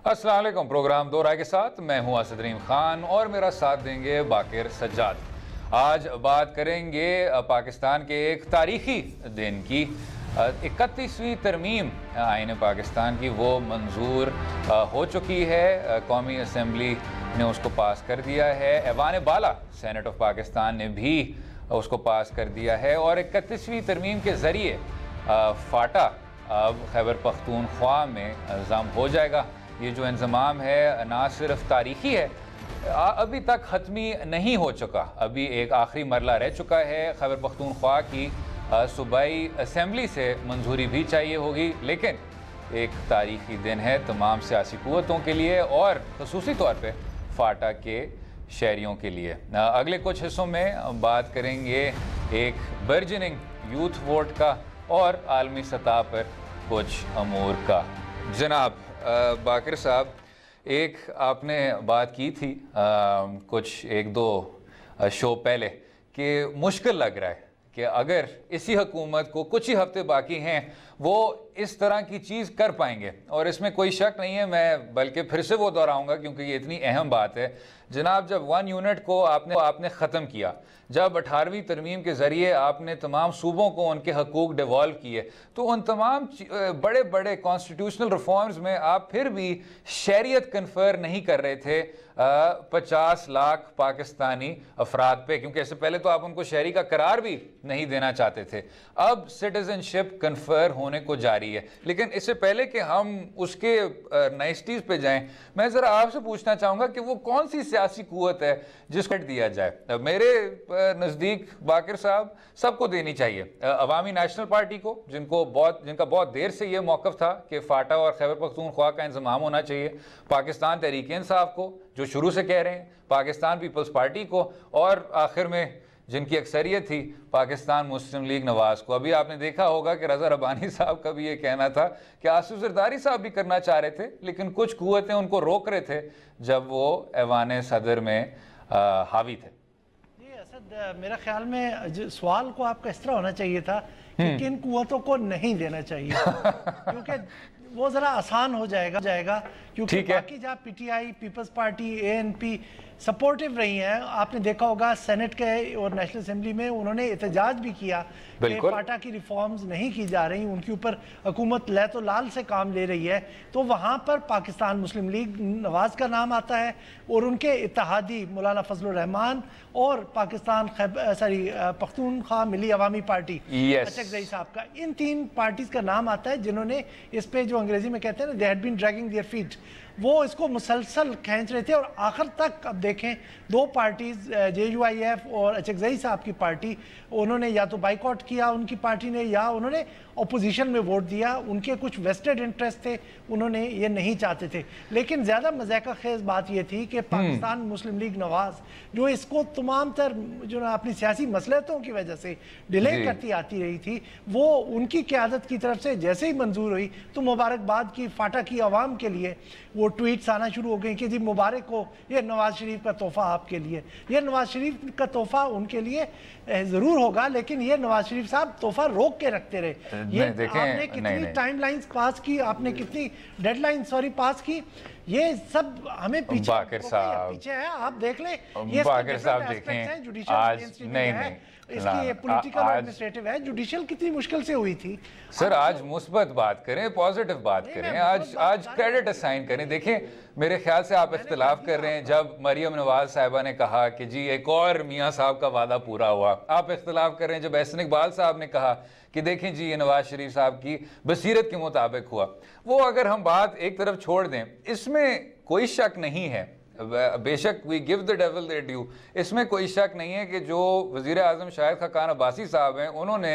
अस्सलाम वालेकुम। प्रोग्राम दो राय के साथ मैं हूं असद रीम खान और मेरा साथ देंगे बाकिर सज्जाद। आज बात करेंगे पाकिस्तान के एक तारीखी दिन की 31वीं तरमीम आईन पाकिस्तान की। वो मंजूर हो चुकी है, कौमी असम्बली ने उसको पास कर दिया है, ऐवान बाला सेनेट ऑफ पाकिस्तान ने भी उसको पास कर दिया है और 31वीं तरमीम के ज़रिए फाटा अब खैबर पख्तूनख्वा में इंज़ाम हो जाएगा। ये जो इंज़माम है ना सिर्फ तारीखी है, अभी तक ख़त्मी नहीं हो चुका, अभी एक आखिरी मरला रह चुका है। खैबर पख्तूनख्वा की सूबाई असम्बली से मंजूरी भी चाहिए होगी, लेकिन एक तारीखी दिन है तमाम सियासी क़ुव्वतों के लिए और ख़ुसूसी तौर पर फाटा के शहरियों के लिए। अगले कुछ हिस्सों में बात करेंगे एक बर्जनिंग यूथ वोट का और आलमी सतह पर कुछ अमूर का। जनाब बाकिर साहब, एक आपने बात की थी कुछ एक दो शो पहले कि मुश्किल लग रहा है कि अगर इसी हुकूमत को कुछ ही हफ्ते बाकी हैं वो इस तरह की चीज़ कर पाएंगे, और इसमें कोई शक नहीं है। मैं बल्कि फिर से वो दोहराऊंगा क्योंकि ये इतनी अहम बात है। जनाब, जब 1 यूनिट को आपने ख़त्म किया, जब 18वीं तरमीम के ज़रिए आपने तमाम सूबों को उनके हकूक़ डिवॉल्व किए, तो उन तमाम बड़े बड़े कॉन्स्टिट्यूशनल रिफॉर्म्स में आप फिर भी शरीयत कन्फर नहीं कर रहे थे 50 लाख पाकिस्तानी अफराद पे, क्योंकि इससे पहले तो आप उनको शहरी का करार भी नहीं देना चाहते थे। अब सिटीजनशिप कन्फर होने को जारी है, लेकिन इससे पहले कि हम उसके नाइस्टीज़ पे जाएं, मैं ज़रा आपसे पूछना चाहूँगा कि वो कौन सी सियासी क़ुव्वत है जिसको दिया जाए। मेरे नज़दीक बाकिर साहब सबको देनी चाहिए। अवामी नेशनल पार्टी को, जिनका बहुत देर से ये मौक़िफ़ था कि फाटा और खैबर पख्तूनख्वा का इंज़माम होना चाहिए, पाकिस्तान तहरीक इंसाफ को जो शुरू से कह रहे हैं, पाकिस्तान पीपल्स पार्टी को, और आखिर में जिनकी अक्सरियत थी पाकिस्तान मुस्लिम लीग नवाज़ को। अभी आपने देखा होगा कि रज़ा रब्बानी साहब का भी ये कहना था कि आसिफ ज़रदारी साहब भी करना चाह रहे थे, लेकिन कुछ क़ुव्वतें उनको रोक रहे थे जब वो ऐवान सदर में हावी थे। मेरा ख्याल में सवाल को आपका इस तरह होना चाहिए था कि किन कुव्वतों को नहीं देना चाहिए क्योंकि वो ज़रा आसान हो जाएगा क्योंकि बाकी जहाँ PTI, Peoples Party, ANP supportive रही हैं। आपने देखा होगा सेनेट के और नेशनल असेंबली में उन्होंने एहतजाज भी किया कि फाटा की रिफॉर्म्स नहीं की जा रही, उनके ऊपर हुकूमत लै तो लाल से काम ले रही है। तो वहाँ पर पाकिस्तान मुस्लिम लीग नवाज़ का नाम आता है और उनके इत्तेहादी मौलाना फजलुर रहमान और पाकिस्तान पख्तूनख्वा मिली अवामी पार्टी अचकज़ई साहब का, इन 3 पार्टीज़ का नाम आता है जिन्होंने इस पे, जो अंग्रेजी में कहते हैं ना, they had been dragging their feet, वो इसको मुसलसल खींच रहे थे। और आखिर तक अब देखें 2 पार्टीज़ JUIF और अचकज़ई साहब की पार्टी, उन्होंने या तो बाइकआउट किया उनकी पार्टी ने, या उन्होंने अपोजिशन में वोट दिया। उनके कुछ वेस्टेड इंटरेस्ट थे, उन्होंने ये नहीं चाहते थे। लेकिन ज़्यादा मज़ाक़ खेज़ बात ये थी कि पाकिस्तान मुस्लिम लीग नवाज़ जो इसको तमाम तर जो ना अपनी सियासी मसलहतों की वजह से डिले करती आती रही थी, वो उनकी क़यादत की तरफ से जैसे ही मंजूर हुई तो मुबारकबाद की फाटा की आवाम के लिए वो ट्वीट्स आना शुरू हो गए कि जी मुबारक हो, ये नवाज़ शरीफ का तोहफ़ा आपके लिए। ये नवाज़ शरीफ का तोहफ़ा उनके लिए ज़रूर होगा, लेकिन ये नवाज़ शरीफ साहब तोहफ़ा रोक के रखते रहे। ये आपने कितनी टाइमलाइंस पास की, आपने कितनी डेडलाइन पास की, ये सब हमें पीछे है। आप देख लें, ये बाकिर साहब देखें जुडिशियल नहीं इसकी पॉलिटिकल एडमिनिस्ट्रेटिव है, जुडिशियल कितनी मुश्किल से हुई थी। सर आज मुस्बत बात करें, पॉजिटिव बात करें, आज क्रेडिट असाइन करें। देखें, मेरे ख्याल से आप इख्तिलाफ कर रहे हैं। जब मरियम नवाज साहिबा ने कहा कि जी एक और मियाँ साहब का वादा पूरा हुआ, आप इख्तिलाफ कर रहे हैं जब एहसन इकबाल साहब ने कहा कि देखें जी ये नवाज शरीफ साहब की बसीरत के मुताबिक हुआ। वो अगर हम बात एक तरफ छोड़ दें, इसमें कोई शक नहीं है, बेशक we give the devil their due, इसमें कोई शक नहीं है कि जो वज़ीर आज़म शाहिद खाकान अब्बासी साहब हैं, उन्होंने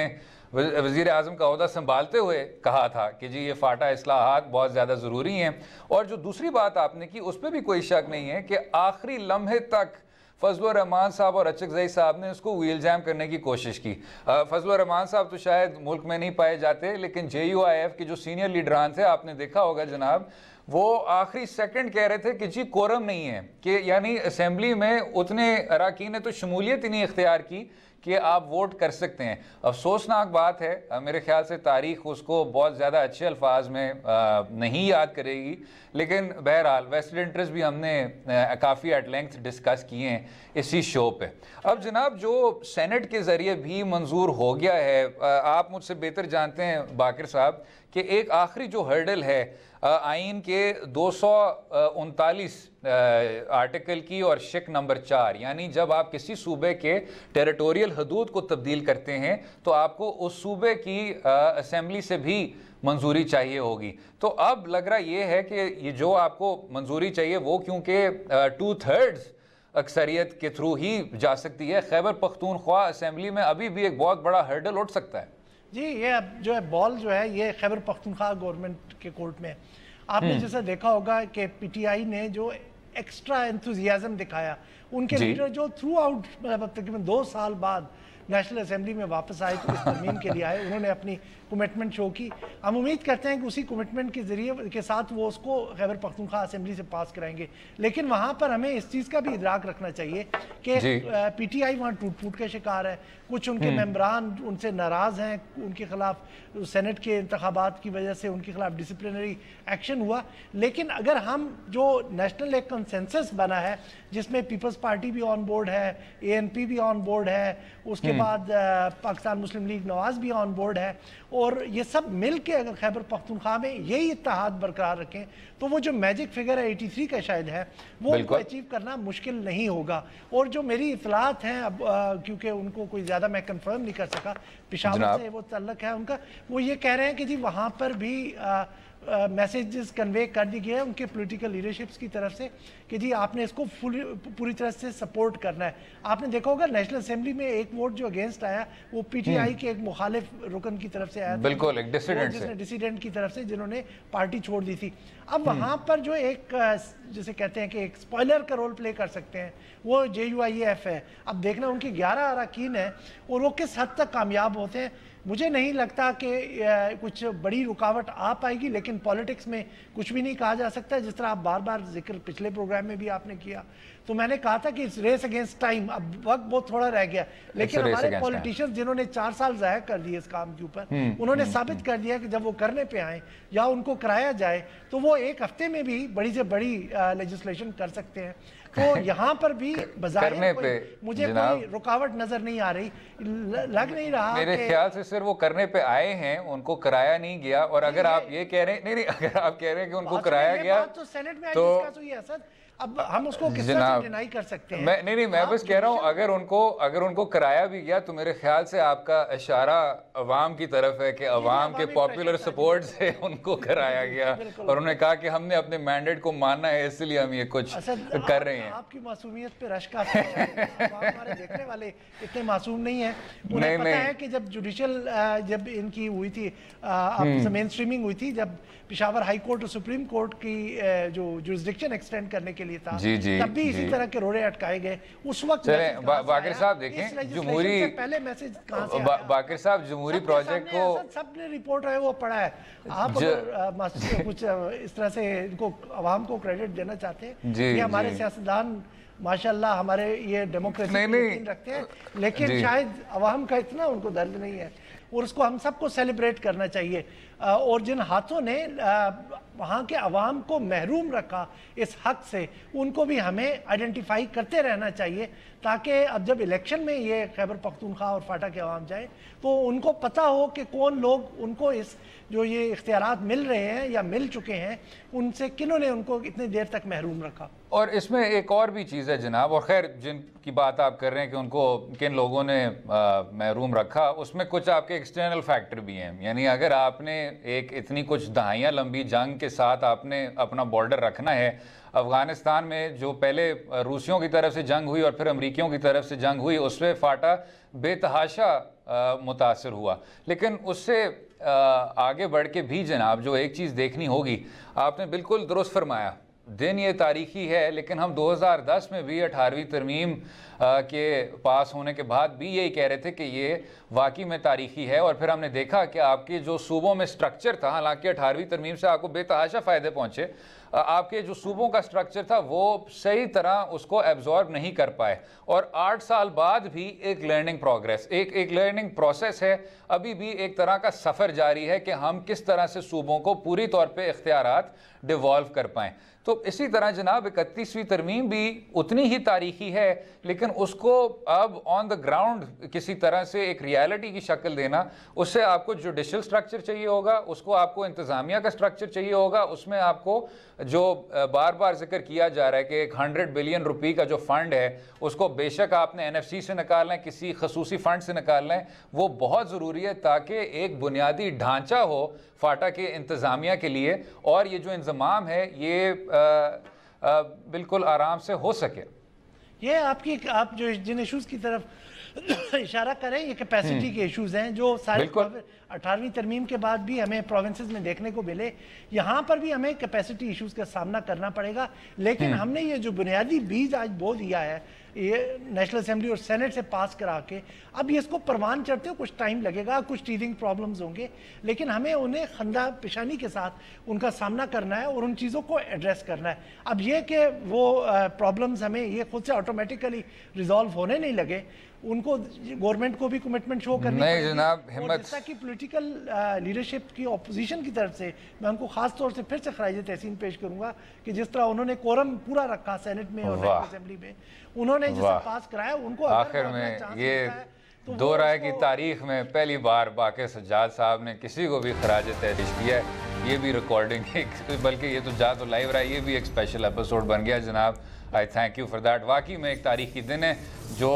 वज़ीर आज़म का ओहदा संभालते हुए कहा था कि जी ये फाटा इस्लाहात बहुत ज़्यादा ज़रूरी हैं। और जो दूसरी बात आपने की उस पर भी कोई शक नहीं है कि आखिरी लम्हे तक फजलुर रहमान साहब और अचकज़ई साहब ने उसको व्हील जैम करने की कोशिश की। फजलुर रहमान साहब तो शायद मुल्क में नहीं पाए जाते, लेकिन JUIF के जो सीनियर लीडरान थे, आपने देखा होगा जनाब, वो आखिरी सेकंड कह रहे थे कि जी कोरम नहीं है, कि यानी असेंबली में उतने अराकीन ने तो शमूलियत ही नहीं इख्तियार की कि आप वोट कर सकते हैं। अफसोसनाक बात है, मेरे ख्याल से तारीख उसको बहुत ज़्यादा अच्छे अल्फाज में नहीं याद करेगी, लेकिन बहरहाल वेस्टेड इंटरेस्ट भी हमने काफ़ी एट लेंथ डिस्कस किए हैं इसी शो पे। अब जनाब जो सेनेट के ज़रिए भी मंजूर हो गया है, आप मुझसे बेहतर जानते हैं बाकिर साहब कि एक आखिरी जो हर्डल है आइन के 239 आर्टिकल की और शिक नंबर 4, यानी जब आप किसी सूबे के टेरिटोरियल हदूद को तब्दील करते हैं तो आपको उस सूबे की असेंबली से भी मंजूरी चाहिए होगी। तो अब लग रहा ये है कि ये जो आपको मंजूरी चाहिए वो क्योंकि 2/3 अक्सरियत के थ्रू ही जा सकती है, खैबर पख्तूनख्वा असेंबली में अभी भी एक बहुत बड़ा हर्डल उठ सकता है। जी, ये अब जो है बॉल जो है ये खैबर पख्तूनख्वा गवर्नमेंट के कोर्ट में। आपने जैसे देखा होगा कि पीटीआई ने जो एक्स्ट्रा एंथुजियाज्म दिखाया, उनके लीडर जो थ्रू आउट मतलब तकरीबन 2 साल बाद नेशनल असेंबली में वापस आए तो इस तरमीम के लिए आए, उन्होंने अपनी कमिटमेंट शो की। हम उम्मीद करते हैं कि उसी कमिटमेंट के जरिए के साथ वो उसको खैबर पख्तूनख्वा असेंबली से पास कराएंगे। लेकिन वहाँ पर हमें इस चीज़ का भी इदराक रखना चाहिए कि पीटीआई वहाँ टूट फूट के शिकार है, कुछ उनके मेंबरान उनसे नाराज़ हैं, उनके खिलाफ सेनेट के इंतखाबात की वजह से उनके खिलाफ डिसिप्लिनरी एक्शन हुआ। लेकिन अगर हम जो नेशनल एक कंसेंसस बना है जिसमें पीपल्स पार्टी भी ऑन बोर्ड है, एएनपी भी ऑन बोर्ड है, उसके बाद पाकिस्तान मुस्लिम लीग नवाज भी ऑन बोर्ड है, और ये सब मिल के अगर खैबर पख्तूनख्वा में यही इत्तेहाद बरकरार रखें तो वो जो मैजिक फिगर है 83 का शायद है वो उनको अचीव करना मुश्किल नहीं होगा। और जो मेरी इतलात हैं अब क्योंकि उनको कोई ज़्यादा मैं कंफर्म नहीं कर सका, पेशावर से वो तल्लक है उनका, वो ये कह रहे हैं कि जी वहाँ पर भी मैसेजेस कन्वे कर दिए गए हैं उनके पॉलिटिकल लीडरशिप्स की तरफ से कि जी आपने इसको पूरी तरह से सपोर्ट करना है। आपने देखा होगा नेशनल असेंबली में एक वोट जो अगेंस्ट आया वो पीटीआई के एक मुखालिफ रुकन की तरफ से आया, बिल्कुल एक डिसिडेंट की तरफ से जिन्होंने पार्टी छोड़ दी थी। अब वहाँ पर जो एक जिसे कहते हैं कि एक स्पॉइलर का रोल प्ले कर सकते हैं वो JUIF है। अब देखना उनके 11 अरकान हैं और वो किस हद तक कामयाब होते हैं। मुझे नहीं लगता कि कुछ बड़ी रुकावट आ पाएगी, लेकिन पॉलिटिक्स में कुछ भी नहीं कहा जा सकता। जिस तरह आप बार बार जिक्र पिछले प्रोग्राम में भी आपने किया, तो मैंने कहा था कि इस रेस अगेंस्ट टाइम, अब वक्त बहुत थोड़ा रह गया, लेकिन हमारे पॉलिटिशियंस जिन्होंने 4 साल ज़ाया कर दिए इस काम के ऊपर, उन्होंने साबित कर दिया कि जब वो करने पे आए या उनको कराया जाए तो वो 1 हफ्ते में भी बड़ी से बड़ी लेजिस्लेशन कर सकते हैं। तो यहाँ पर भी बजाय मुझे कोई रुकावट नजर नहीं आ रही, लग नहीं रहा। मेरे ख्याल से सिर्फ वो करने पे आए हैं, उनको कराया नहीं गया। और अगर आप ये कह रहे हैं, नहीं, अगर आप कह रहे हैं कि उनको कराया गया तो सेनेट में डिस्कस हुई है सर, अब हम उसको किस तरह से डिनाई कर सकते हैं? मैं बस कह रहा हूँ अगर उनको कराया भी गया तो मेरे ख्याल से आपका इशारा अवाम की तरफ है कि अवाम के पॉपुलर सपोर्ट से उनको कराया गया और उन्होंने कहा कि हमने अपने मैंडेट को मानना है, इसलिए हम ये कुछ कर रहे हैं। आपकी मासूमियत पे रश का हमारे देखने वाले इतने मासूम नहीं है। उन्हें पता है कि जब जुडिशियल जब इनकी हुई थी मेन स्ट्रीमिंग हुई थी, जब पेशावर हाई कोर्ट और सुप्रीम कोर्ट की जो जुरिसडिक्शन एक्सटेंड करने के लिए था, तब भी इसी तरह के रोड़े अटकाए गए। उस वक्त बाकिर साहब देखें जमहूरी पहले मैसेज कहां से बाकिर साहब जमहूरी प्रोजेक्ट को सबने रिपोर्ट है वो पढ़ा है। आप कुछ इस तरह से इनको अवाम को क्रेडिट देना चाहते हैं कि हमारे सियासतदान माशाल्लाह हमारे ये डेमोक्रेसी यकीन रखते हैं, लेकिन शायद अवाम का इतना उनको दर्द नहीं है और उसको हम सबको सेलिब्रेट करना चाहिए। और जिन हाथों ने वहाँ के अवाम को महरूम रखा इस हक से, उनको भी हमें आइडेंटिफाई करते रहना चाहिए, ताकि अब जब इलेक्शन में ये खैबर पख्तूनख्वा और फाटा के अवाम जाए तो उनको पता हो कि कौन लोग उनको इस जो ये इख्तियारात मिल रहे हैं या मिल चुके हैं, उनसे किन्होंने उनको इतनी देर तक महरूम रखा। और इसमें एक और भी चीज़ है जनाब, और खैर जिनकी बात आप कर रहे हैं कि उनको किन लोगों ने महरूम रखा, उसमें कुछ आपके एक्सटर्नल फैक्टर भी हैं। यानी अगर आपने एक इतनी कुछ दहाइयाँ लंबी जंग के साथ आपने अपना बॉर्डर रखना है, अफ़गानिस्तान में जो पहले रूसियों की तरफ से जंग हुई और फिर अमरीकियों की तरफ से जंग हुई, उसमें फाटा बेतहाशा मुतासर हुआ। लेकिन उससे आगे बढ़ के भी जनाब जो एक चीज़ देखनी होगी, आपने बिल्कुल दुरुस्त फरमाया, दिन ये तारीखी है, लेकिन हम 2010 में भी 18वीं तरमीम के पास होने के बाद भी यही कह रहे थे कि ये वाकई में तारीखी है। और फिर हमने देखा कि आपके जो सूबों में स्ट्रक्चर था, हालांकि 18वीं तरमीम से आपको बेतहाशा फ़ायदे पहुँचे, आपके जो सूबों का स्ट्रक्चर था वो सही तरह उसको एब्जॉर्ब नहीं कर पाए, और 8 साल बाद भी एक लर्निंग प्रोग्रेस, एक लर्निंग प्रोसेस है, अभी भी एक तरह का सफ़र जारी है कि हम किस तरह से सूबों को पूरी तौर पे इख्तियारात डिवॉल्व कर पाएँ। तो इसी तरह जनाब 31वीं तरमीम भी उतनी ही तारीखी है, लेकिन उसको अब ऑन द ग्राउंड किसी तरह से एक रियलिटी की शक्ल देना, उससे आपको जुडिशल स्ट्रक्चर चाहिए होगा, उसको आपको इंतज़ामिया का स्ट्रक्चर चाहिए होगा, उसमें आपको जो बार बार जिक्र किया जा रहा है कि एक 100 बिलियन रुपये का जो फ़ंड है उसको बेशक आपने NFC से निकालना है, किसी खसूसी फ़ंड से निकालना है, वो बहुत ज़रूरी है ताकि एक बुनियादी ढांचा हो फाटा के इंतज़ामिया के लिए, और ये जो इंतज़ाम है ये बिल्कुल आराम से हो सके। ये आप जो जिन इश्यूज़ की तरफ इशारा करें, ये कैपेसिटी के इश्यूज़ हैं जो सारे 18वीं तरमीम के बाद भी हमें प्रोविंसेस में देखने को मिले। यहाँ पर भी हमें कैपेसिटी इश्यूज़ का सामना करना पड़ेगा, लेकिन हमने ये जो बुनियादी बीज आज बो दिया है ये नेशनल असेंबली और सेनेट से पास करा के, अब ये इसको परवान चढ़ते हो कुछ टाइम लगेगा, कुछ टीथिंग प्रॉब्लम्स होंगे, लेकिन हमें उन्हें खंदा पेशानी के साथ उनका सामना करना है और उन चीज़ों को एड्रेस करना है। अब ये कि वो प्रॉब्लम्स हमें ये खुद से ऑटोमेटिकली रिजॉल्व होने नहीं लगे, उनको गवर्नमेंट को भी कमिटमेंट शो करनी नहीं जनाब, हिम्मत जैसा कि पॉलिटिकल लीडरशिप की ऑपोजिशन की तरफ से मैं उनको खास तौर से फिर से खराज तहसीन पेश करूंगा कि जिस तरह उन्होंने कोरम पूरा रखा सेनेट में और नेशनल असेंबली में, उन्होंने जिसे पास कराया उनको आखिर में ये तो दो राय की तारीख में पहली बार बाक़िर सज्जाद साहब ने किसी को भी खराज तहसीन किया है। ये भी रिकॉर्डिंग बल्कि ये तो जा तो लाइव रहा है, ये भी एक स्पेशल एपिसोड बन गया जनाब। आई थैंक यू फॉर दैट। वाकई में एक तारीखी दिन है जो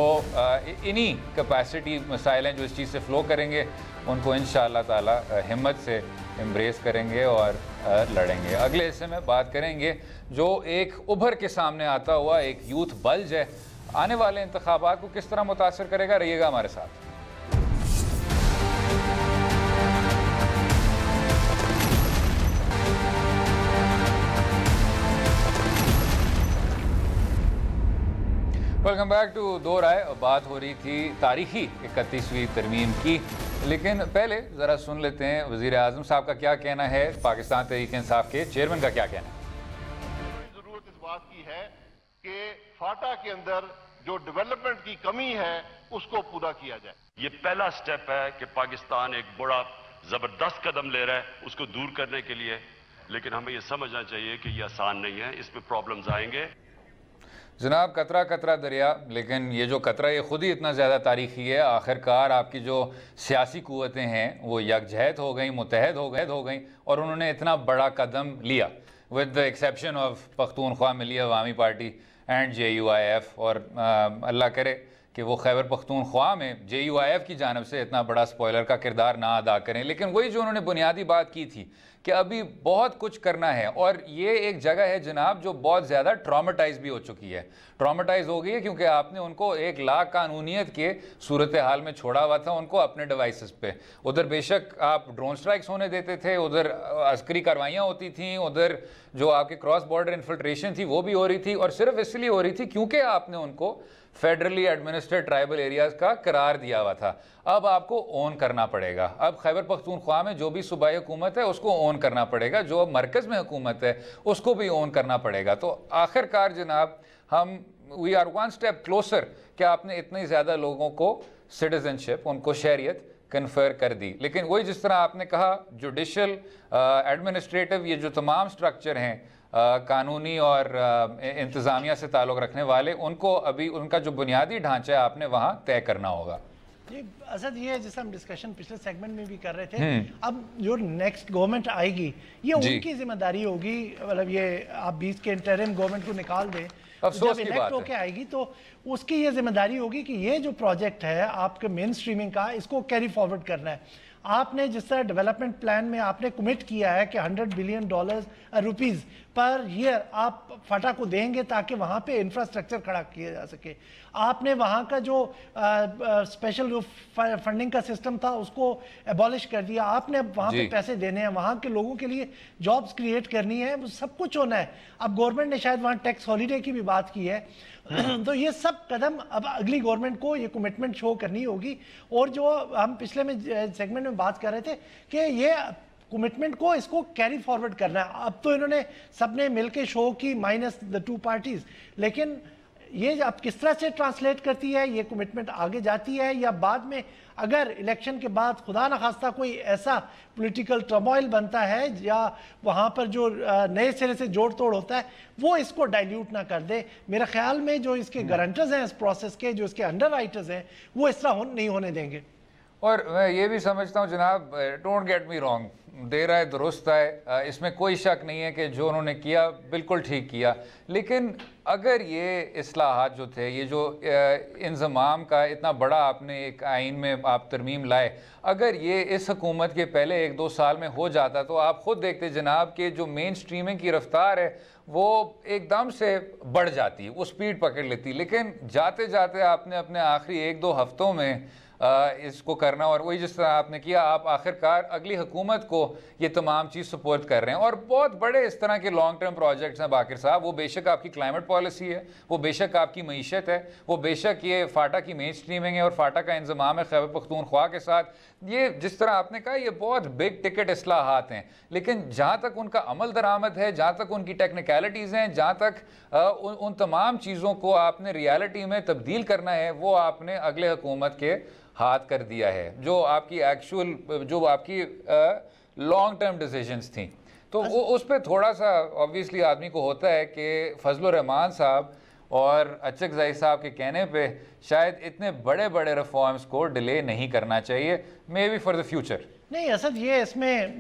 इन्हीं कैपेसिटी मसाइल हैं जो इस चीज़ से फ़्लो करेंगे, उनको इंशाअल्लाह ताला हिम्मत से एम्ब्रेस करेंगे और लड़ेंगे। अगले हिस्से में बात करेंगे जो एक उभर के सामने आता हुआ एक यूथ बल्ज है, आने वाले इंतखाबात को किस तरह मुतासर करेगा। रहिएगा हमारे साथ। वेलकम बैक टू दो राय। बात हो रही थी तारीखी 31वीं तरमीम की, लेकिन पहले ज़रा सुन लेते हैं वज़ीर आज़म साहब का क्या कहना है, पाकिस्तान तहरीक इंसाफ के चेयरमैन का क्या कहना है। ज़रूरत इस बात की है कि फाटा के अंदर जो डेवलपमेंट की कमी है उसको पूरा किया जाए। ये पहला स्टेप है कि पाकिस्तान एक बड़ा ज़बरदस्त कदम ले रहा है उसको दूर करने के लिए, लेकिन हमें ये समझना चाहिए कि ये आसान नहीं है, इसमें प्रॉब्लम्स आएंगे। जनाब कतरा कतरा दरिया, लेकिन ये जो कतरा ये ख़ुद ही इतना ज़्यादा तारीख़ी है। आखिरकार आपकी जो सियासी क़ुव्वतें हैं वो यकजहत हो गई, मुत्तहद हो गई और उन्होंने इतना बड़ा कदम लिया, with the exception of Pakhtunkhwa Milli Awami Party and JUIF। और अल्लाह करे कि वो खैबर पख्तूनख्वा में JUIF की जानब से इतना बड़ा स्पॉइलर का किरदार ना अदा करें, लेकिन वही जो उन्होंने बुनियादी बात की थी कि अभी बहुत कुछ करना है। और ये एक जगह है जनाब जो बहुत ज़्यादा ट्रॉमेटाइज भी हो चुकी है, ट्रॉमेटाइज हो गई है क्योंकि आपने उनको एक लाकानूनियत के सूरत हाल में छोड़ा हुआ था, उनको अपने डिवाइसेस पे। उधर बेशक आप ड्रोन स्ट्राइक्स होने देते थे, उधर अस्करी कार्रवाइयाँ होती थी, उधर जो आपकी क्रॉस बॉर्डर इन्फिल्ट्रेशन थी वो भी हो रही थी, और सिर्फ इसलिए हो रही थी क्योंकि आपने उनको फेडरली एडमिनिस्ट्रेटेड ट्राइबल एरियाज़ का करार दिया हुआ था। अब आपको ओन करना पड़ेगा। अब खैबर पख्तूनख्वा में जो भी सूबाई हुकूमत है उसको ओन करना पड़ेगा, जो अब मरकज़ में हुकूमत है उसको भी ओन करना पड़ेगा। तो आखिरकार जनाब हम we are one step closer कि आपने इतने ज़्यादा लोगों को सिटीजनशिप, उनको शहरियत कन्फर कर दी। लेकिन वही जिस तरह आपने कहा जुडिशल एडमिनिस्ट्रेटिव ये जो तमाम स्ट्रक्चर हैं कानूनी और इंतज़ामिया से ताल्लुक़ रखने वाले, उनको अभी उनका जो बुनियादी ढांचा है आपने वहाँ तय करना होगा। जी असद, ये जैसा हम डिस्कशन पिछले सेगमेंट में भी कर रहे थे, अब जो नेक्स्ट गवर्नमेंट आएगी ये उनकी जिम्मेदारी होगी। मतलब ये आप 20 के इंटरिम गवर्नमेंट को निकाल दें, जब इलेक्ट होके आएगी तो उसकी ये जिम्मेदारी होगी कि ये जो प्रोजेक्ट है आपके मेन स्ट्रीमिंग का, इसको कैरी फॉरवर्ड करना है। आपने जिस तरह डेवलपमेंट प्लान में आपने कमिट किया है कि $100 बिलियन रुपीस पर ईयर आप फाटा को देंगे ताकि वहाँ पे इंफ्रास्ट्रक्चर खड़ा किया जा सके। आपने वहाँ का जो स्पेशल फंडिंग का सिस्टम था उसको एबॉलिश कर दिया। आपने अब वहाँ पे पैसे देने हैं, वहाँ के लोगों के लिए जॉब्स क्रिएट करनी है, वो सब कुछ होना है। अब गवर्नमेंट ने शायद वहाँ टैक्स हॉलीडे की भी बात की है। तो ये सब कदम अब अगली गवर्नमेंट को ये कमिटमेंट शो करनी होगी। और जो हम पिछले में सेगमेंट में बात कर रहे थे कि ये कमिटमेंट को इसको कैरी फॉरवर्ड करना है। अब तो इन्होंने सबने मिलके शो की माइनस द टू पार्टीज, लेकिन ये अब किस तरह से ट्रांसलेट करती है, ये कमिटमेंट आगे जाती है या बाद में अगर इलेक्शन के बाद खुदा न खास्ता कोई ऐसा पॉलिटिकल टर्मोइल बनता है या वहाँ पर जो नए सिरे से जोड़ तोड़ होता है वो इसको डाइल्यूट ना कर दे। मेरे ख्याल में जो इसके गारंटर्स हैं इस प्रोसेस के, जो इसके अंडर राइटर्स हैं, वो इस तरह नहीं होने देंगे। और मैं ये भी समझता हूँ जनाब, डोंट गेट मी रॉन्ग, दे रहा है दुरुस्त है, इसमें कोई शक नहीं है कि जो उन्होंने किया बिल्कुल ठीक किया, लेकिन अगर ये इस्लाहात जो थे, ये जो इंज़माम का इतना बड़ा आपने एक आइन में आप तरमीम लाए, अगर ये इस हुकूमत के पहले 1-2 साल में हो जाता तो आप ख़ुद देखते जनाब कि जो मेन स्ट्रीमिंग की रफ्तार है वो एकदम से बढ़ जाती, वो स्पीड पकड़ लेती। लेकिन जाते जाते आपने अपने आखिरी 1-2 हफ्तों में इसको करना, और वही जिस तरह आपने किया, आप आखिरकार अगली हुकूमत को ये तमाम चीज़ सपोर्ट कर रहे हैं। और बहुत बड़े इस तरह के लॉन्ग टर्म प्रोजेक्ट्स हैं बाकिर साहब, वो बेशक आपकी क्लाइमेट पॉलिसी है, वो बेशक आपकी मईशत है, वो बेशक ये फाटा की मेन स्ट्रीमिंग है और फाटा का इंजमाम है खैबर पख्तूनख्वा के साथ, ये जिस तरह आपने कहा ये बहुत बिग टिकट इस्लाहात हैं। लेकिन जहाँ तक उनका अमल दरामद है, जहाँ तक उनकी टेक्निकलिटीज़ हैं, जहाँ तक उन तमाम चीज़ों को आपने रियलिटी में तब्दील करना है, वो आपने अगले हुकूमत के हाथ कर दिया है, जो आपकी एक्चुअल जो आपकी लॉन्ग टर्म डिसीजंस थी। तो वो उस पर थोड़ा सा ऑब्वियसली आदमी को होता है कि फजलुर रहमान साहब और अचकज़ई साहब के कहने पे शायद इतने बड़े बड़े रिफॉर्म्स को डिले नहीं करना चाहिए, may be for the future. नहीं असद, ये इसमें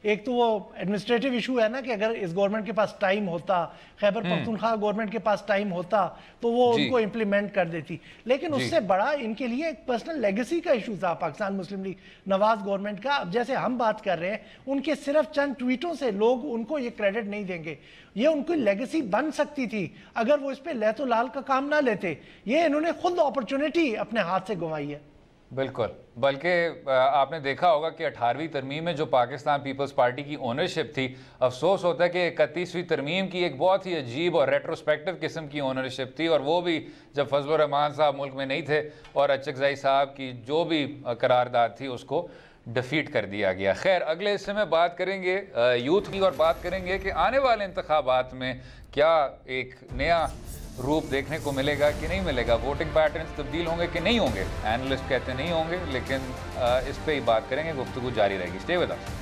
एक तो वो एडमिनिस्ट्रेटिव इशू है ना कि अगर इस गवर्नमेंट के पास टाइम होता, खैबर पख्तूनख्वा गवर्नमेंट के पास टाइम होता तो वो उनको इम्प्लीमेंट कर देती। लेकिन उससे बड़ा इनके लिए एक पर्सनल लेगेसी का इशू था पाकिस्तान मुस्लिम लीग नवाज गवर्नमेंट का। अब जैसे हम बात कर रहे हैं, उनके सिर्फ चंद ट्वीटों से लोग उनको ये क्रेडिट नहीं देंगे, ये उनकी लेगेसी बन सकती थी अगर वो इस पर लहतो लाल का काम ना लेते। ये इन्होंने खुद अपॉर्चुनिटी अपने हाथ से गंवाई है। बिल्कुल, बल्कि आपने देखा होगा कि 18वीं तरमीम में जो पाकिस्तान पीपल्स पार्टी की ओनरशिप थी, अफसोस होता है कि 31वीं तरमीम की एक बहुत ही अजीब और रेट्रोस्पेक्टिव किस्म की ओनरशिप थी, और वो भी जब फजलुर रहमान साहब मुल्क में नहीं थे और अचकज़ई साहब की जो भी करारदाद थी उसको डिफीट कर दिया गया। खैर, अगले हिस्से में बात करेंगे यूथ की, और बात करेंगे कि आने वाले इंतखाबात में क्या एक नया रूप देखने को मिलेगा कि नहीं मिलेगा, वोटिंग पैटर्न्स तब्दील होंगे कि नहीं होंगे। एनालिस्ट कहते नहीं होंगे, लेकिन इस पे ही बात करेंगे, गुफ्तगू जारी रहेगी। Stay with us.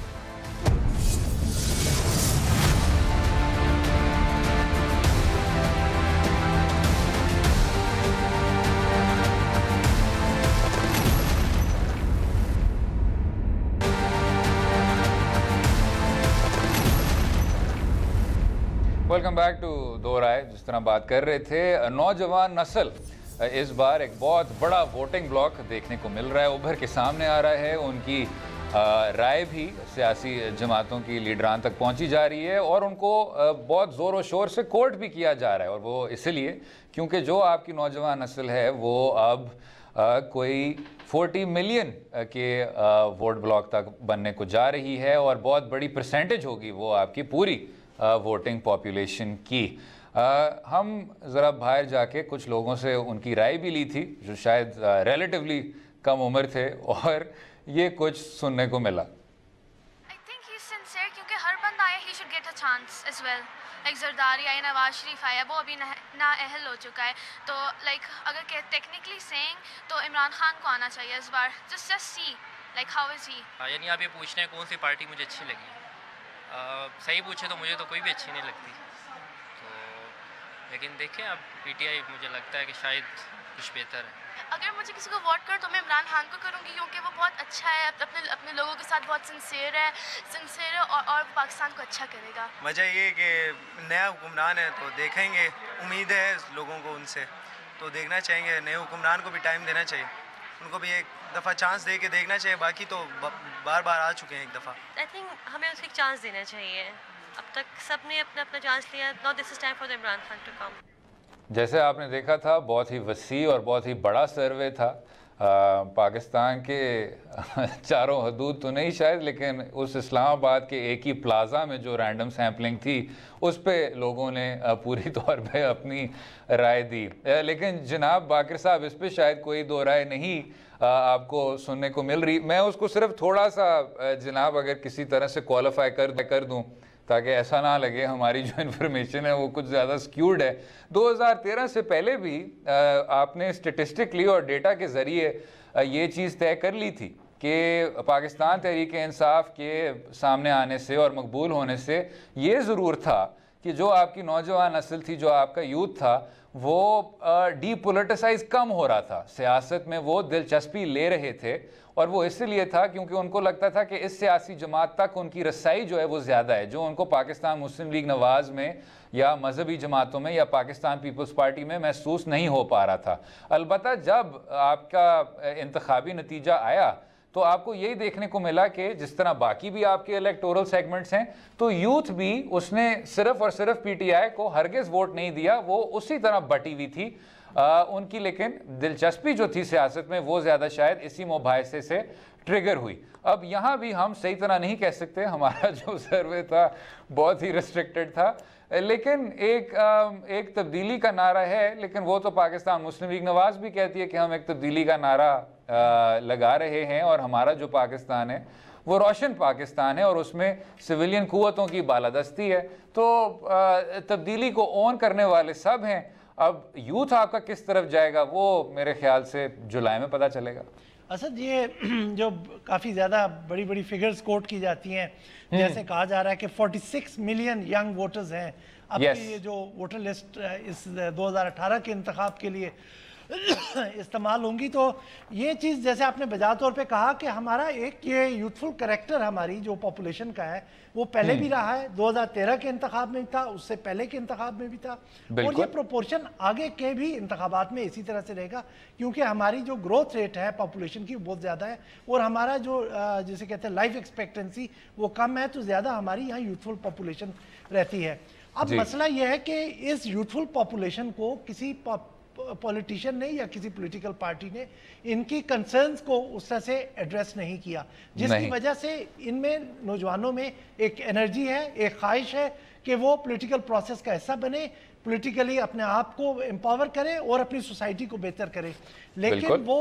Welcome back to Do Rai. जिस तरह बात कर रहे थे, नौजवान नस्ल इस बार एक बहुत बड़ा वोटिंग ब्लॉक देखने को मिल रहा है, उभर के सामने आ रहा है। उनकी राय भी सियासी जमातों की लीडरान तक पहुंची जा रही है और उनको बहुत ज़ोर व शोर से कोर्ट भी किया जा रहा है। और वो इसलिए क्योंकि जो आपकी नौजवान नस्ल है वो अब कोई 40 मिलियन के वोट ब्लॉक तक बनने को जा रही है, और बहुत बड़ी परसेंटेज होगी वो आपकी पूरी वोटिंग पॉपुलेशन की। हम ज़रा बाहर जाके कुछ लोगों से उनकी राय भी ली थी जो शायद रिलेटिवली कम उम्र थे, और ये कुछ सुनने को मिला। I think he's sincere क्योंकि हर बंदा आया he should get a chance as well. Like Zardari आया, नवाज शरीफ आया, वो अभी नाअहल हो चुका है, तो like अगर टेक्निकली सेइंग तो इमरान खान को आना चाहिए इस बार। just see like how is he। यानी आप ये पूछ रहे हैं कौन सी पार्टी मुझे अच्छी लगी। सही पूछे तो मुझे तो कोई भी अच्छी नहीं लगती, तो लेकिन देखें अब पीटीआई मुझे लगता है कि शायद कुछ बेहतर है। अगर मुझे किसी को वोट करूँ तो मैं इमरान खान को करूँगी क्योंकि वो बहुत अच्छा है, अपने लोगों के साथ बहुत सिंसियर है और पाकिस्तान को अच्छा करेगा। वजह ये कि नया हुक्मरान है तो देखेंगे, उम्मीद है लोगों को उनसे, तो देखना चाहेंगे। नए हुक्मरान को भी टाइम देना चाहिए, उनको भी एक दफ़ा चांस दे के देखना चाहिए। बाकी तो बार बार आ चुके हैं एक दफ़ा। आई थिंक हमें उसको एक चांस देना चाहिए। अब तक सब ने अपना अपना चांस लिया, now this is time for the Imran Khan to come. जैसे आपने देखा था, बहुत ही वसी और बहुत ही बड़ा सर्वे था। पाकिस्तान के चारों हदूद तो नहीं शायद, लेकिन उस इस्लामाबाद के एक ही प्लाज़ा में जो रैंडम सैम्पलिंग थी उस पे लोगों ने पूरी तौर पे अपनी राय दी। लेकिन जनाब बाकर साहब, इस पे शायद कोई दो राय नहीं आपको सुनने को मिल रही। मैं उसको सिर्फ थोड़ा सा जनाब अगर किसी तरह से क्वालिफाई कर दूँ ताकि ऐसा ना लगे हमारी जो इन्फॉर्मेशन है वो कुछ ज़्यादा स्क्यूड है। 2013 से पहले भी आपने स्टेटिस्टिकली और डेटा के ज़रिए ये चीज़ तय कर ली थी कि पाकिस्तान तहरीक इंसाफ के सामने आने से और मकबूल होने से ये ज़रूर था कि जो आपकी नौजवान नस्ल थी, जो आपका यूथ था, वो डीपोलिटिसाइज कम हो रहा था, सियासत में वो दिलचस्पी ले रहे थे। और वो इसलिए था क्योंकि उनको लगता था कि इस सियासी जमात तक उनकी रसाई जो है वो ज़्यादा है, जो उनको पाकिस्तान मुस्लिम लीग नवाज़ में या मजहबी जमातों में या पाकिस्तान पीपल्स पार्टी में महसूस नहीं हो पा रहा था। अलबत्ता जब आपका इंतखाबी नतीजा आया तो आपको यही देखने को मिला कि जिस तरह बाकी भी आपके इलेक्टोरल सेगमेंट्स हैं, तो यूथ भी उसने सिर्फ और सिर्फ पीटीआई को हरगिज़ वोट नहीं दिया, वो उसी तरह बटी हुई थी उनकी। लेकिन दिलचस्पी जो थी सियासत में वो ज़्यादा शायद इसी मुबाहिसे से ट्रिगर हुई। अब यहाँ भी हम सही तरह नहीं कह सकते, हमारा जो सर्वे था बहुत ही रिस्ट्रिक्टेड था, लेकिन एक तब्दीली का नारा है। लेकिन वो तो पाकिस्तान मुस्लिम लीग नवाज़ भी कहती है कि हम एक तब्दीली का नारा लगा रहे हैं और हमारा जो पाकिस्तान है वो रोशन पाकिस्तान है और उसमें सिविलियन कुव्वतों की बालादस्ती है। तो तब्दीली को ऑन करने वाले सब हैं। अब यूथ आपका किस तरफ जाएगा वो मेरे ख्याल से जुलाई में पता चलेगा। असद, ये जो काफ़ी ज़्यादा बड़ी बड़ी फिगर्स कोट की जाती हैं, जैसे कहा जा रहा है कि 46 मिलियन यंग वोटर्स हैं अब ये जो वोटर लिस्ट इस 2018 के इंतखाब के लिए इस्तेमाल होंगी। तो ये चीज़ जैसे आपने बजा तौर पे कहा कि हमारा एक ये यूथफुल करैक्टर हमारी जो पॉपुलेशन का है वो पहले भी रहा है, 2013 के इंतखाब में भी था, उससे पहले के इंतखाब में भी था, और ये प्रोपोर्शन आगे के भी इंतखाबात में इसी तरह से रहेगा, क्योंकि हमारी जो ग्रोथ रेट है पॉपुलेशन की बहुत ज़्यादा है और हमारा जो जिसे कहते हैं लाइफ एक्सपेक्टेंसी वो कम है, तो ज़्यादा हमारी यहाँ यूथफुल पॉपुलेशन रहती है। अब मसला यह है कि इस यूथफुल पॉपुलेशन को किसी पॉलिटिशियन ने या किसी पॉलिटिकल पार्टी ने इनकी कंसर्न्स को उस तरह से एड्रेस नहीं किया, जिसकी वजह से इनमें नौजवानों में एक एनर्जी है, एक ख्वाहिश है कि वो पॉलिटिकल प्रोसेस का हिस्सा बने, पॉलिटिकली अपने आप को एम्पावर करें और अपनी सोसाइटी को बेहतर करें। लेकिन वो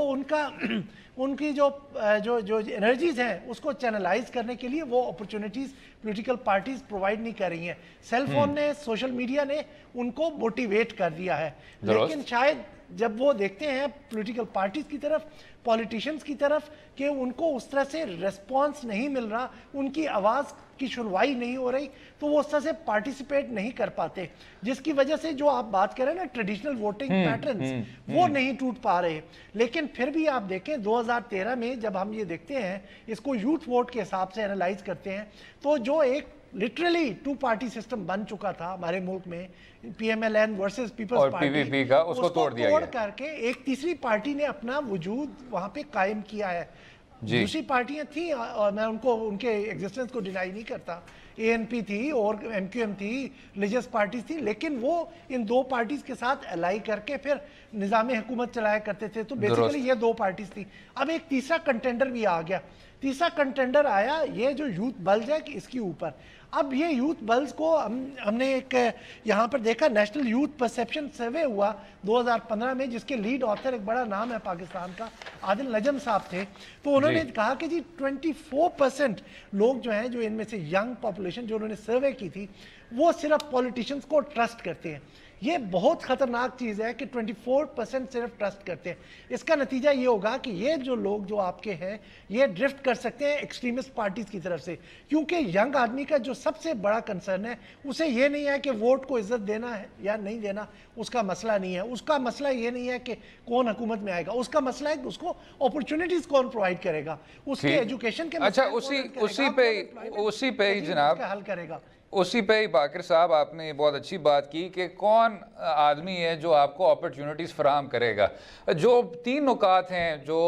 उनकी जो एनर्जीज हैं उसको चैनलाइज करने के लिए वो अपॉर्चुनिटीज पॉलिटिकल पार्टीज प्रोवाइड नहीं कर रही हैं। सेल फोन ने, सोशल मीडिया ने उनको मोटिवेट कर दिया है, लेकिन शायद जब वो देखते हैं पॉलिटिकल पार्टीज की तरफ, पॉलिटिशियंस की तरफ, कि उनको उस तरह से रिस्पॉन्स नहीं मिल रहा, उनकी आवाज़ की सुनवाई नहीं हो रही, तो वो उस तरह से पार्टिसिपेट नहीं कर पाते, जिसकी वजह से जो आप बात करें ना ट्रेडिशनल वोटिंग पैटर्न्स वो नहीं टूट पा रहे। लेकिन फिर भी आप देखें 2013 में जब हम ये देखते हैं, इसको यूथ वोट के हिसाब से एनालाइज करते हैं, तो जो एक लिटरली 2 पार्टी सिस्टम बन चुका था हमारे मुल्क में, PMLN versus Peoples Party, PVP का, उसको तोड़ दिया गया, करके एक तीसरी पार्टी ने अपना वजूद वहां पे कायम किया है। दूसरी पार्टियां थी और मैं उनको उनके एग्जिस्टेंस को डिनाई नहीं करता, ANP थी और MQM थी, रिलीजियस पार्टीज थी, लेकिन वो इन 2 पार्टीज के साथ अलाई करके फिर निज़ाम हुकूमत चलाया करते थे। तो बेसिकली ये 2 पार्टीज थी। अब एक तीसरा कंटेंडर भी आ गया, तीसरा कंटेंडर आया ये जो यूथ बल्ज है कि इसके ऊपर। अब ये यूथ बल्ज को हमने एक यहाँ पर देखा, नेशनल यूथ परसेप्शन सर्वे हुआ 2015 में, जिसके लीड ऑथर एक बड़ा नाम है पाकिस्तान का, आदिल नजम साहब थे। तो उन्होंने कहा कि जी 24% लोग जो हैं, जो इनमें से यंग पॉपुलेशन जो उन्होंने सर्वे की थी, वो सिर्फ पॉलिटिशियंस को ट्रस्ट करते हैं। ये बहुत खतरनाक चीज़ है कि 24% सिर्फ ट्रस्ट करते हैं। इसका नतीजा ये होगा कि ये जो लोग जो आपके हैं ये ड्रिफ्ट कर सकते हैं एक्सट्रीमिस्ट पार्टीज की तरफ से, क्योंकि यंग आदमी का जो सबसे बड़ा कंसर्न है उसे ये नहीं है कि वोट को इज्जत देना है या नहीं देना, उसका मसला नहीं है। उसका मसला ये नहीं है कि कौन हुकूमत में आएगा, उसका मसला है कि उसको अपॉर्चुनिटीज कौन प्रोवाइड करेगा, उसके एजुकेशन के उसी पे जनाब हल करेगा। उसी पे ही बाकर साहब आपने बहुत अच्छी बात की कि कौन आदमी है जो आपको अपॉर्चुनिटीज़ फराहम करेगा। जो 3 नुकात हैं जो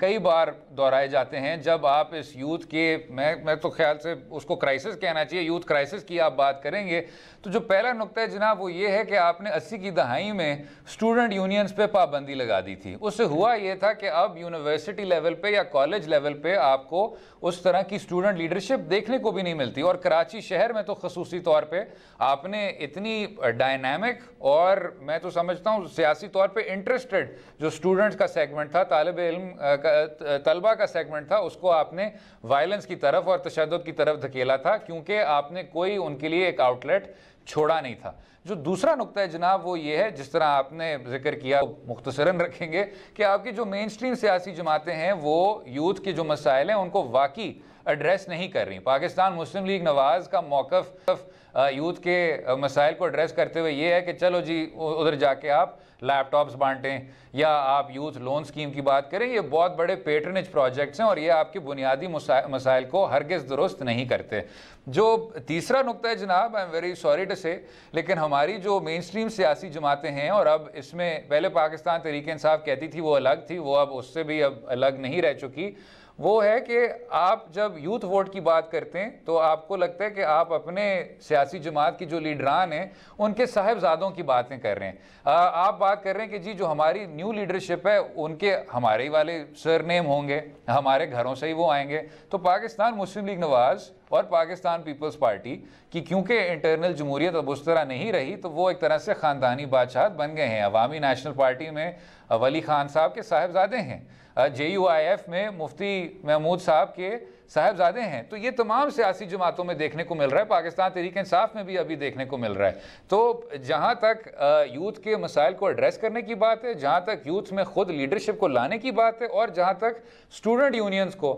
कई बार दोहराए जाते हैं जब आप इस यूथ के, मैं तो ख्याल से उसको क्राइसिस कहना चाहिए, यूथ क्राइसिस की आप बात करेंगे तो जो पहला नुकता है जनाब वो ये है कि आपने 80 की दहाई में स्टूडेंट यूनियंस पे पाबंदी लगा दी थी। उससे हुआ ये था कि अब यूनिवर्सिटी लेवल पे या कॉलेज लेवल पे आपको उस तरह की स्टूडेंट लीडरशिप देखने को भी नहीं मिलती। और कराची शहर में तो खसूसी तौर पे आपने इतनी डायनामिक और मैं तो समझता हूँ सियासी तौर पे इंटरेस्टेड जो स्टूडेंट्स का सेगमेंट था, तालिब इल्म तलबा का सेगमेंट था, उसको आपने वायलेंस की तरफ और तशद्दुद की तरफ धकेला था क्योंकि आपने कोई उनके लिए एक आउटलेट छोड़ा नहीं था। जो दूसरा नुकता है जनाब वो ये है, जिस तरह आपने जिक्र किया मुख्तसरन रखेंगे, कि आपकी जो मेन स्ट्रीम सियासी जमातें हैं वो यूथ के जो मसाइल हैं उनको वाकई एड्रेस नहीं कर रही। पाकिस्तान मुस्लिम लीग नवाज़ का मौक़िफ़ यूथ के मसाइल को एड्रेस करते हुए ये है कि चलो जी उधर जाके आप लैपटॉप्स बांटें या आप यूथ लोन स्कीम की बात करें, ये बहुत बड़े पेट्रनेज प्रोजेक्ट्स हैं और ये आपके बुनियादी मसाइल को हरगिज़ दुरुस्त नहीं करते। जो तीसरा नुकता है जनाब, I am very sorry to say, लेकिन हमारी जो मेन स्ट्रीम सियासी जमातें हैं, और अब इसमें पहले पाकिस्तान तहरीक इंसाफ कहती थी वो अलग थी, वो अब उससे भी अब अलग नहीं रह चुकी, वो है कि आप जब यूथ वोट की बात करते हैं तो आपको लगता है कि आप अपने सियासी जमात की जो लीडरान हैं उनके साहिबजादों की बातें कर रहे हैं। आप बात कर रहे हैं कि जी जो हमारी न्यू लीडरशिप है उनके हमारे ही वाले सरनेम होंगे, हमारे घरों से ही वो आएंगे। तो पाकिस्तान मुस्लिम लीग नवाज़ और पाकिस्तान पीपल्स पार्टी की क्योंकि इंटरनल जमहूरियत अब उस तरह नहीं रही तो वो एक तरह से ख़ानदानी बादशाह बन गए हैं। अवामी नेशनल पार्टी में वली खान साहब के साहिबजादे हैं, JUIF में मुफ्ती महमूद साहब के साहिबजादे हैं। तो ये तमाम सियासी जमातों में देखने को मिल रहा है, पाकिस्तान तहरीक इंसाफ में भी अभी देखने को मिल रहा है। तो जहाँ तक यूथ के मसाइल को एड्रेस करने की बात है, जहाँ तक यूथ में खुद लीडरशिप को लाने की बात है, और जहाँ तक स्टूडेंट यूनियंस को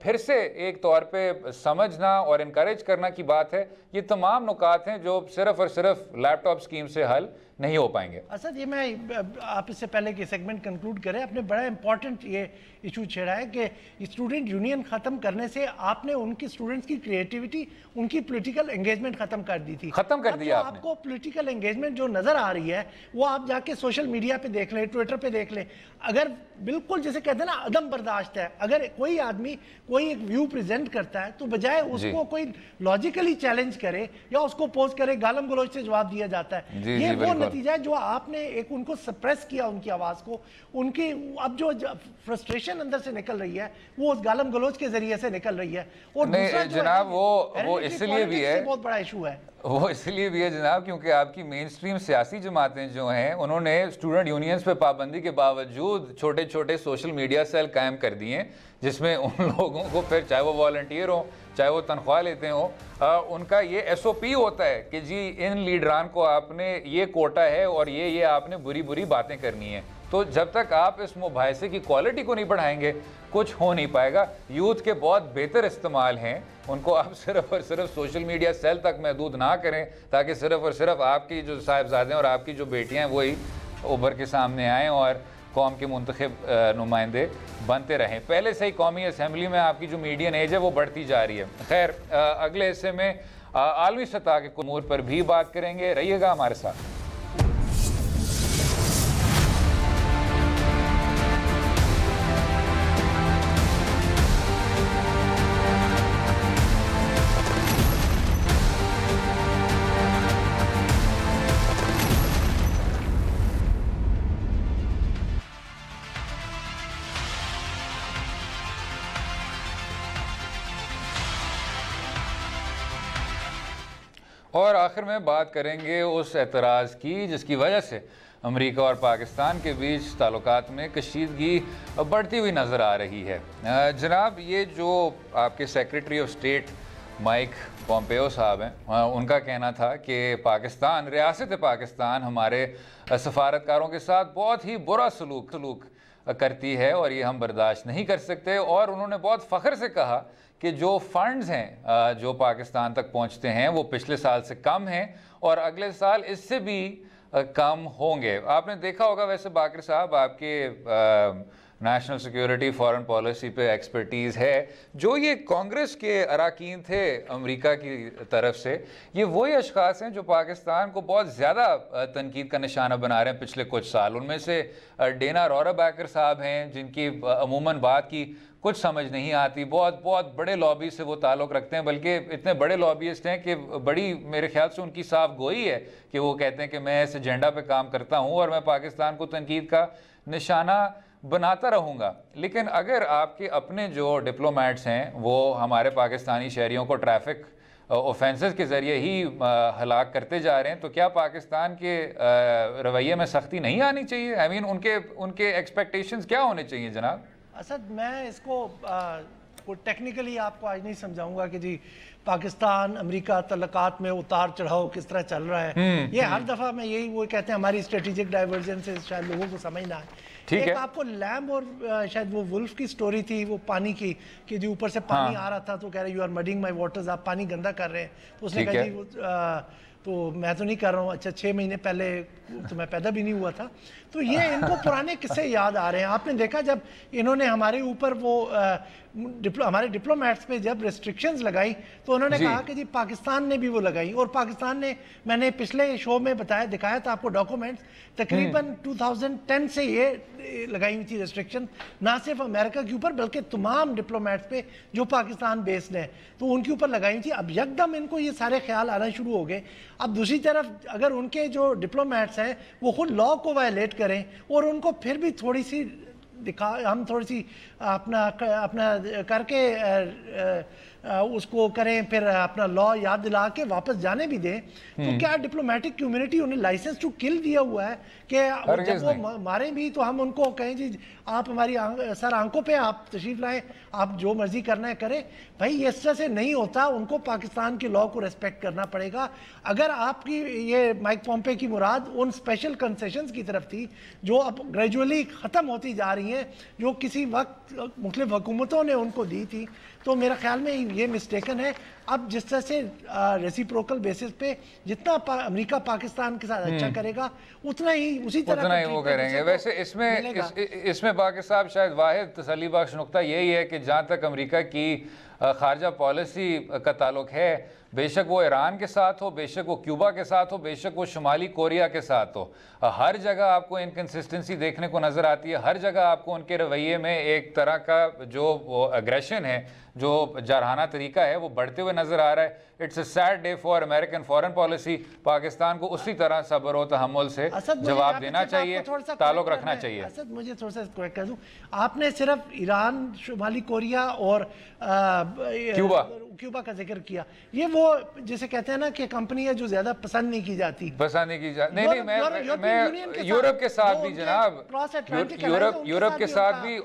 फिर से एक तौर पे समझना और इनकरेज करना की बात है, ये तमाम नुकात हैं जो सिर्फ और सिर्फ लैपटॉप स्कीम से हल नहीं हो पाएंगे। असद, ये मैं आप इससे पहले कि सेगमेंट कंक्लूड करें, आपने बड़ा इंपॉर्टेंट ये इशू छेड़ा है कि स्टूडेंट यूनियन ख़त्म करने से आपने उनकी स्टूडेंट्स की क्रिएटिविटी, उनकी पॉलिटिकल एंगेजमेंट ख़त्म कर दी थी, ख़त्म कर दिया आपने। आपको पॉलिटिकल एंगेजमेंट जो नज़र आ रही है वो आप जाके सोशल मीडिया पे देख लें, ट्विटर पे देख लें। अगर बिल्कुल जैसे कहते हैं ना अदम बर्दाश्त है, अगर कोई आदमी कोई एक व्यू प्रेजेंट करता है तो बजाय उसको कोई लॉजिकली चैलेंज करे या उसको पोज करे, गालम गलोच से जवाब दिया जाता है। ये वो नतीजा है जो आपने एक उनको सप्रेस किया, उनकी आवाज़ को, उनकी अब जो फ्रस्ट्रेशन अंदर से निकल रही है वो उस गालम गलोच के जरिए से निकल रही है। और नहीं जनाब, वो इसलिए भी है, बहुत बड़ा इशू है वो इसलिए भी है जनाब क्योंकि आपकी मेन स्ट्रीम सियासी जमातें जो हैं उन्होंने स्टूडेंट यूनियंस पे पाबंदी के बावजूद छोटे छोटे सोशल मीडिया सेल कायम कर दिए हैं जिसमें उन लोगों को फिर चाहे वो वॉलंटियर हो चाहे वो तनख्वाह लेते हो, उनका ये SOP होता है कि जी इन लीडरान को आपने ये कोटा है और ये आपने बुरी बुरी बातें करनी है। तो जब तक आप इस मुबाहिसे की क्वालिटी को नहीं बढ़ाएंगे कुछ हो नहीं पाएगा। यूथ के बहुत बेहतर इस्तेमाल हैं, उनको आप सिर्फ और सिर्फ सोशल मीडिया सेल तक महदूद ना करें ताकि सिर्फ और सिर्फ आपकी जो साहिबजादे और आपकी जो बेटियां हैं वही उभर के सामने आएँ और कौम के मुंतखब नुमाइंदे बनते रहें। पहले से ही कौमी असम्बली में आपकी जो मीडियन एज है वो बढ़ती जा रही है। खैर अगले हिस्से में आलमी सतह के उमूर पर भी बात करेंगे, रहिएगा हमारे साथ। और आखिर में बात करेंगे उस एतराज़ की जिसकी वजह से अमेरिका और पाकिस्तान के बीच ताल्लुकात में कशीदगी बढ़ती हुई नज़र आ रही है। जनाब, ये जो आपके secretary of state Mike Pompeo साहब हैं, उनका कहना था कि पाकिस्तान, रियासत पाकिस्तान हमारे सफारतकारों के साथ बहुत ही बुरा सलूक करती है और ये हम बर्दाश्त नहीं कर सकते। और उन्होंने बहुत फ़ख्र से कहा कि जो फंड्स हैं जो पाकिस्तान तक पहुंचते हैं वो पिछले साल से कम हैं और अगले साल इससे भी कम होंगे। आपने देखा होगा वैसे बाकर साहब, आपके नेशनल सिक्योरिटी, फॉरेन पॉलिसी पे एक्सपर्टीज़ है। जो ये कांग्रेस के अरकान थे अमेरिका की तरफ से, ये वही अशखास हैं जो पाकिस्तान को बहुत ज़्यादा तनकीद का निशाना बना रहे हैं पिछले कुछ साल। उनमें से डेना रौराबैकर साहब हैं, जिनकी अमूमन बात की कुछ समझ नहीं आती। बहुत बहुत बड़े लॉबी से वो ताल्लुक़ रखते हैं, बल्कि इतने बड़े लॉबीइस्ट हैं कि बड़ी मेरे ख्याल से उनकी साफ गोई है कि वो कहते हैं कि मैं इस एजेंडा पे काम करता हूँ और मैं पाकिस्तान को तनकीद का निशाना बनाता रहूँगा। लेकिन अगर आपके अपने जो डिप्लोमेट्स हैं वो हमारे पाकिस्तानी शहरियों को ट्रैफिक ऑफेंसेस के ज़रिए ही हलाक करते जा रहे हैं, तो क्या पाकिस्तान के रवैये में सख्ती नहीं आनी चाहिए? आई मीन उनके एक्सपेक्टेशंस क्या होने चाहिए जनाब? असद, मैं इसको टेक्निकली आपको आज नहीं समझाऊंगा कि जी पाकिस्तान अमेरिका तल्लुकात में उतार चढ़ाव किस तरह चल रहा है। ये हर दफ़ा मैं यही वो कहते हैं हमारी स्ट्रेटेजिक डाइवर्जेंस से शायद लोगों को समझ ना आए। ठीक है, आपको लैम्ब और शायद वो वुल्फ की स्टोरी थी, वो पानी की, कि जो ऊपर से पानी आ रहा था तो कह रहे यू आर मडिंग माई वाटर्स, आप पानी गंदा कर रहे हैं। तो उसने कहा जी तो मैं तो नहीं कर रहा हूँ। अच्छा, 6 महीने पहले तो मैं पैदा भी नहीं हुआ था। तो ये इनको पुराने किस्से याद आ रहे हैं। आपने देखा जब इन्होंने हमारे ऊपर वो हमारे डिप्लोमेट्स पे जब रिस्ट्रिक्शंस लगाई तो उन्होंने कहा कि जी पाकिस्तान ने भी वो लगाई, और पाकिस्तान ने, मैंने पिछले शो में दिखाया था आपको डॉक्यूमेंट्स, तकरीबन 2010 से ये लगाई हुई थी रिस्ट्रिक्शन, ना सिर्फ अमेरिका के ऊपर बल्कि तमाम डिप्लोमेट्स पे जो पाकिस्तान बेस्ड हैं, तो उनके ऊपर लगाई हुई थी। अब यकदम इनको ये सारे ख्याल आना शुरू हो गए। अब दूसरी तरफ अगर उनके जो डिप्लोमेट्स हैं वो खुद लॉ को वायलेट करें और उनको फिर भी थोड़ी सी हम थोड़ी सी अपना करके उसको करें, फिर अपना लॉ याद दिला के वापस जाने भी दें, तो क्या डिप्लोमेटिक कम्युनिटी उन्हें लाइसेंस टू किल दिया हुआ है कि जब वो मारें भी तो हम उनको कहें जी आप हमारी सर आंखों पे आप तशरीफ लाएं, आप जो मर्जी करना है करें? भाई इस तरह से नहीं होता। उनको पाकिस्तान के लॉ को रेस्पेक्ट करना पड़ेगा। अगर आपकी ये माइक पॉम्पे की मुराद उन स्पेशल कंसेशंस की तरफ थी जो अब ग्रेजुअली ख़त्म होती जा रही हैं, जो किसी वक्त मुख्तलिफ हुकूमतों ने उनको दी थी, तो मेरा ख्याल में ये मिस्टेकन है। अब जिस तरह से रेसिप्रोकल बेसिस पे जितना अमेरिका पाकिस्तान के साथ अच्छा करेगा उतना ही उसी तरह वो करेंगे। वैसे इसमें बाकी साहब शायद वाहिद तसल्ली बख्श नुक्ता यही है कि जहाँ तक अमेरिका की खारजा पॉलिसी का ताल्लुक है, बेशक वो ईरान के साथ हो, बेशक वो क्यूबा के साथ हो, बेशक वो शुमाली कोरिया के साथ हो, हर जगह आपको इनकन्सिस्टेंसी देखने को नज़र आती है। हर जगह आपको उनके रवैये में एक तरह का जो वो अग्रेशन है, जो जारहाना तरीका है, वो बढ़ते हुए नज़र आ रहा है। It's a sad day for American foreign policy. Pakistan को उसी तरह सब्र और तहम्मुल से जवाब देना चाहिए, ताल्लुक रखना चाहिए। असद, मुझे थोड़ा सा करेक्ट कर दूं, आपने सिर्फ ईरान, शुमाली कोरिया और क्यूबा का जिक्र किया। ये वो जिसे कहते हैं ना कि कंपनी है जो ज्यादा पसंद नहीं की जाती। नहीं, मैं यूरोप के साथ भी जनाब, यूरोप के साथ भी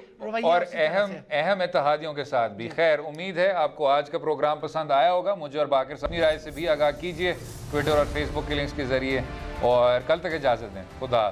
और अहम इत्तेहादियों के साथ भी। खैर, उम्मीद है आपको आज का प्रोग्राम पसंद आया होगा। मुझे और बाकी अपनी राय से भी आगाह कीजिए ट्विटर और फेसबुक के लिंक्स के जरिए, और कल तक इजाजत दें। खुदा।